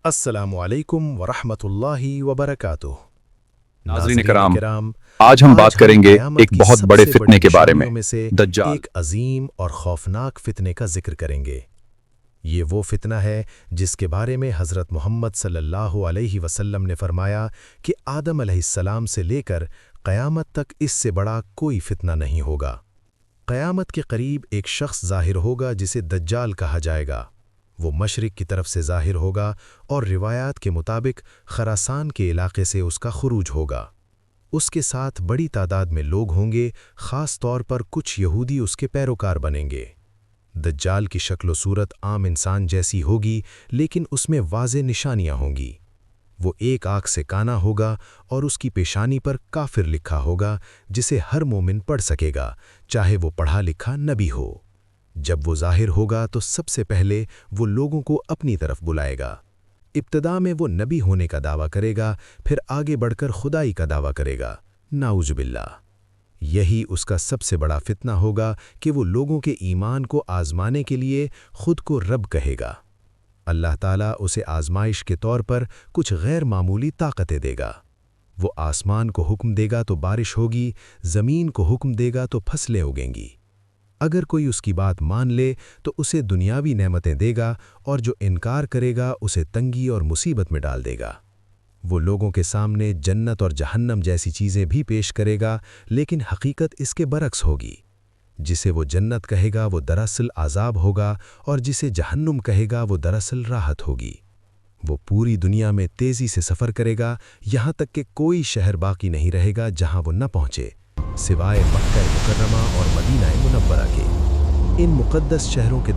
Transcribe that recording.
السلام علیکم ورحمۃ اللہ وبرکاتہ۔ ناظرین کرام، آج آج ہم بات کریں گے قیامت ایک کی بہت سب بڑے سے فتنے کے بارے نشانیوں میں، سے دجال۔ ایک عظیم اور خوفناک فتنے کا ذکر کریں گے۔ یہ وہ فتنہ ہے جس کے بارے میں حضرت محمد صلی اللہ علیہ وسلم نے فرمایا کہ آدم علیہ السلام سے لے کر قیامت تک اس سے بڑا کوئی فتنہ نہیں ہوگا۔ قیامت کے قریب ایک شخص ظاہر ہوگا جسے دجال کہا جائے گا۔ وہ مشرق کی طرف سے ظاہر ہوگا اور روایات کے مطابق خراسان کے علاقے سے اس کا خروج ہوگا۔ اس کے ساتھ بڑی تعداد میں لوگ ہوں گے، خاص طور پر کچھ یہودی اس کے پیروکار بنیں گے۔ دجال کی شکل و صورت عام انسان جیسی ہوگی، لیکن اس میں واضح نشانیاں ہوں گی۔ وہ ایک آنکھ سے کانا ہوگا اور اس کی پیشانی پر کافر لکھا ہوگا، جسے ہر مومن پڑھ سکے گا، چاہے وہ پڑھا لکھا نبی ہو۔ جب وہ ظاہر ہوگا تو سب سے پہلے وہ لوگوں کو اپنی طرف بلائے گا۔ ابتدا میں وہ نبی ہونے کا دعویٰ کرے گا، پھر آگے بڑھ کر خدائی کا دعویٰ کرے گا، نعوذ باللہ۔ یہی اس کا سب سے بڑا فتنہ ہوگا کہ وہ لوگوں کے ایمان کو آزمانے کے لیے خود کو رب کہے گا۔ اللہ تعالیٰ اسے آزمائش کے طور پر کچھ غیر معمولی طاقتیں دے گا۔ وہ آسمان کو حکم دے گا تو بارش ہوگی، زمین کو حکم دے گا تو فصلیں اگیں گی۔ اگر کوئی اس کی بات مان لے تو اسے دنیاوی نعمتیں دے گا، اور جو انکار کرے گا اسے تنگی اور مصیبت میں ڈال دے گا۔ وہ لوگوں کے سامنے جنت اور جہنم جیسی چیزیں بھی پیش کرے گا، لیکن حقیقت اس کے برعکس ہوگی۔ جسے وہ جنت کہے گا وہ دراصل عذاب ہوگا، اور جسے جہنم کہے گا وہ دراصل راحت ہوگی۔ وہ پوری دنیا میں تیزی سے سفر کرے گا، یہاں تک کہ کوئی شہر باقی نہیں رہے گا جہاں وہ نہ پہنچے، سوائے مکہ مکرمہ اور مدینہ منورہ کے۔ ان مقدس شہروں کے